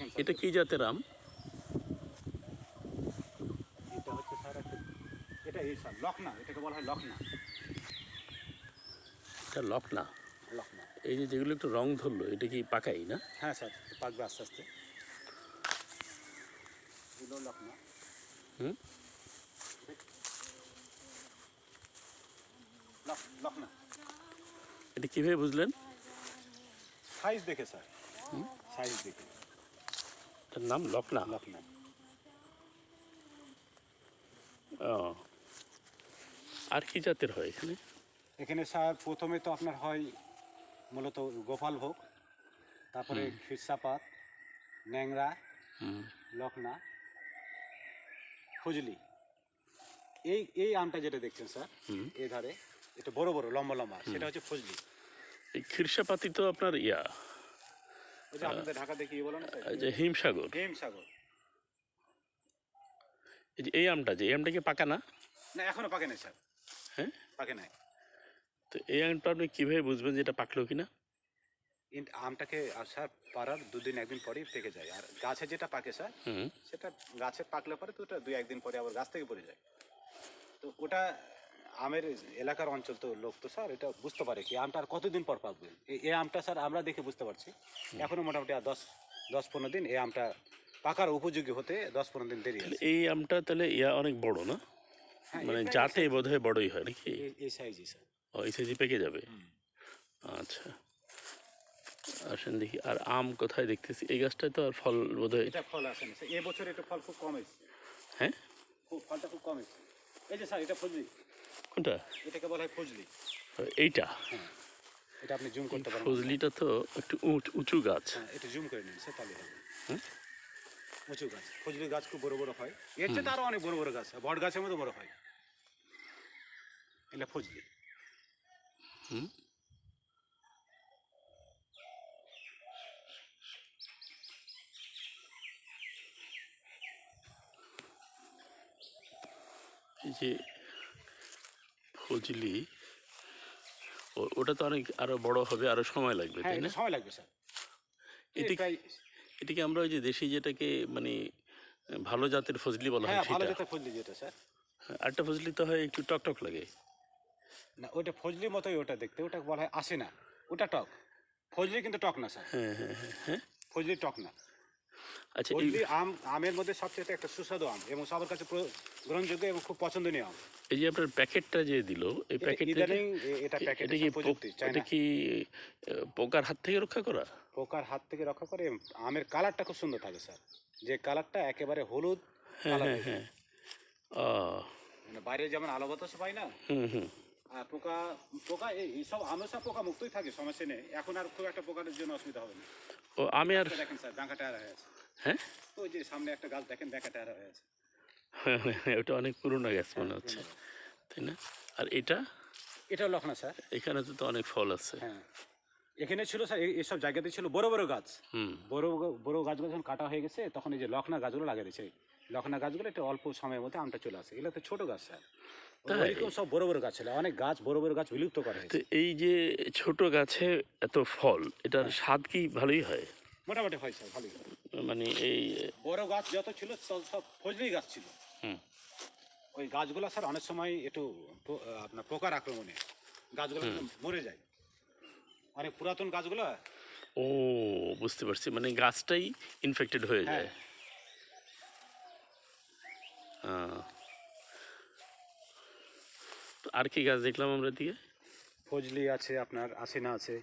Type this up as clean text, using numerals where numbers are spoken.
দেখেন এটা কি জাতের আম? এটা হচ্ছে স্যার এটা এই স্যার লখনা, এটাকে বলা হয় লখনা। এটা লকনা। লখনা, এই যে যেগুলো একটু রং ধরলো এটা কি পাকাই না? হ্যাঁ স্যার, পাকবে আস্তে আস্তে। এগুলো লখনা। হুম। লখনা এটা কীভাবে বুঝলেন? সাইজ দেখে স্যার, সাইজ দেখে। এটার নাম লকনা। লখনা। ও, আর কি জাতের হয় এখানে? এখানে স্যার প্রথমে তো আপনার হয় মূলত গোপাল ভোগ, তারপরে খিরসাপাত, ন্যাংরা, লখনা, ফজলি। এই এই আমটা যেটা দেখছেন স্যার এই ধারে, এটা বড় বড় লম্বা লম্বা, সেটা হচ্ছে ফজলি। এই খিরসাপাতি তো আপনার ইয়া, ওই যে আপনাদের ঢাকা দেখি বলো না স্যার, যে হিমসাগর। হিমসাগর। এই যে এই আমটা, যে এই আমটা কি পাকা না? না এখনো পাকে নাই স্যার। হ্যাঁ, পাকে নাই। তো এই আমটা আপনি কীভাবে বুঝবেন যে এটা পাকলো কিনা? আমটাকে স্যার পাড়ার দুদিন একদিন পরেই পেকে যায়, আর গাছে যেটা পাকে স্যার সেটা গাছে পাকলে পরে তো ওটা 2-1 দিন পরে আবার গাছ থেকে পড়ে যায়। তো ওটা আমের এলাকার অঞ্চল তো লোক তো স্যার এটা বুঝতে পারে কি আমটা আর কতদিন পর পাকবে। এই আমটা স্যার আমরা দেখে বুঝতে পারছি এখনো মোটামুটি আর 10-15 দিন এই আমটা পাকার উপযোগী হতে 10-15 দিন দেরি আছে। এই আমটা তাহলে ইয়া অনেক বড় না? হ্যাঁ, মানে যাতে বোধ হয় বড়ই হয় নাকি? এই সাইজই স্যার। ও, এই সাইজে পেকে যাবে। আচ্ছা, আসেন দেখি। আর আম কোথায় দেখতেছি? এই গাছটায় তো আর ফল বোধ হয়। এটা ফল আসেনি স্যার, এবছর একটু ফল খুব কম এসেছে। হ্যাঁ, ফলটা খুব কম এসেছে। এই যে স্যার এটা ফজলি। কোনটা? এটাকে বলা হয় ফজলি। এইটা? হ্যাঁ, এটা আপনি জুম করতে পারেন। ফজলিটা তো একটু উঁচু গাছ। হ্যাঁ, এটা জুম করে নিন স্যার, তাহলে হবে। উঁচু গাছ, ফজলি গাছ খুব বড় বড় হয়, এর চেয়ে তো আরো অনেক বড় বড় গাছ, বট গাছের মতো বড় হয়। এটা ফজলি। এই যে ফজলি, ওটা তো অনেক আরো বড় হবে, আরো সময় লাগবে, হ্যাঁ, তাই না? এটা সময় লাগবে স্যার। এটাকে আমরা ওই যে দেশি যেটাকে মানে ভালো জাতের ফজলি বলা হয় হ্যাঁ, ভালো সেটা? জাতের ফজলি যেটা স্যার। আরেকটা ফজলি তো হয় একটু টক টক লাগে। না, ওইটা ফজলির মতোই ওটা দেখতে, ওটা বলা হয় আসে না, ওটা টক। ফজলি কিন্তু টক না স্যার। হ্যাঁ হ্যাঁ হ্যাঁ হ্যাঁ। ফজলি টক না। আচ্ছা, এই ফজলি আমের মধ্যে সবচেয়ে একটা সুস্বাদু আম এবং সবার কাছে গ্রহণযোগ্য এবং খুব পছন্দনীয় আম। এই যে আপনার প্যাকেটটা যে দিল, এই প্যাকেটটা ইদানিং এটা প্যাকেটে কি প্রযুক্তি চায় এটা না। কি পোকার হাত থেকে রক্ষা করা? পোকার হাত থেকে রক্ষা করে, আমের কালারটা খুব সুন্দর থাকে স্যার, যে কালারটা একেবারে হলুদ হ্যাঁ কালার। হ্যাঁ হ্যাঁ। ও, মানে বাইরে যেমন আলো বাতাস পাই না, হুম। আর পোকা পোকা এইসব আমের সব পোকা মুক্তই থাকে, সমস্যা নেই। এখন আর খুব একটা পোকার জন্য অসুবিধা হবে না। ও, আমি আর দেখেন স্যার ডাঙ্গা টায়ার হয়ে আছে। হ্যাঁ, ওই যে সামনে একটা গাছ দেখেন, দেখা টায়ার হয়ে আছে। ওটা অনেক পুরনো গাছ মনে হচ্ছে, তাই না? আর এটা লখনা স্যার। এখানে তো অনেক ফল আছে। হ্যাঁ, এখানে ছিল স্যার, এইসব জায়গাতে ছিল বড় বড় গাছ। বড় বড় গাছগুলো যখন কাটা হয়ে গেছে তখন এই যে লখনা গাছগুলো লাগিয়ে দিয়েছে। লখনা গাছগুলো একটু অল্প সময়ের মধ্যে আমটা চলে আসে। এগুলো তো ছোট গাছ স্যার, ওইরকম সব বড় বড় গাছ ছিল, অনেক গাছ বড় বড় গাছ বিলুপ্ত করা তো হয়েছে। এই যে ছোট গাছে এত ফল, এটার স্বাদ কি ভালোই হয়? মোটামুটি হয় স্যার, ভালোই হয়। মানে এই বড় গাছ যত ছিল সব ফজলি গাছ ছিল। ওই গাছগুলো স্যার অনেক সময় একটু আপনার পোকার আক্রমণে গাছগুলো মরে যায়, অনেক পুরাতন গাছগুলো। ও, বুঝতে পারছি, মানে গাছটাই ইনফেক্টেড হয়ে যায়। আর কি গাছ দেখলাম আমরা দিকে? ফজলি আছে, আপনার আশিনা আছে।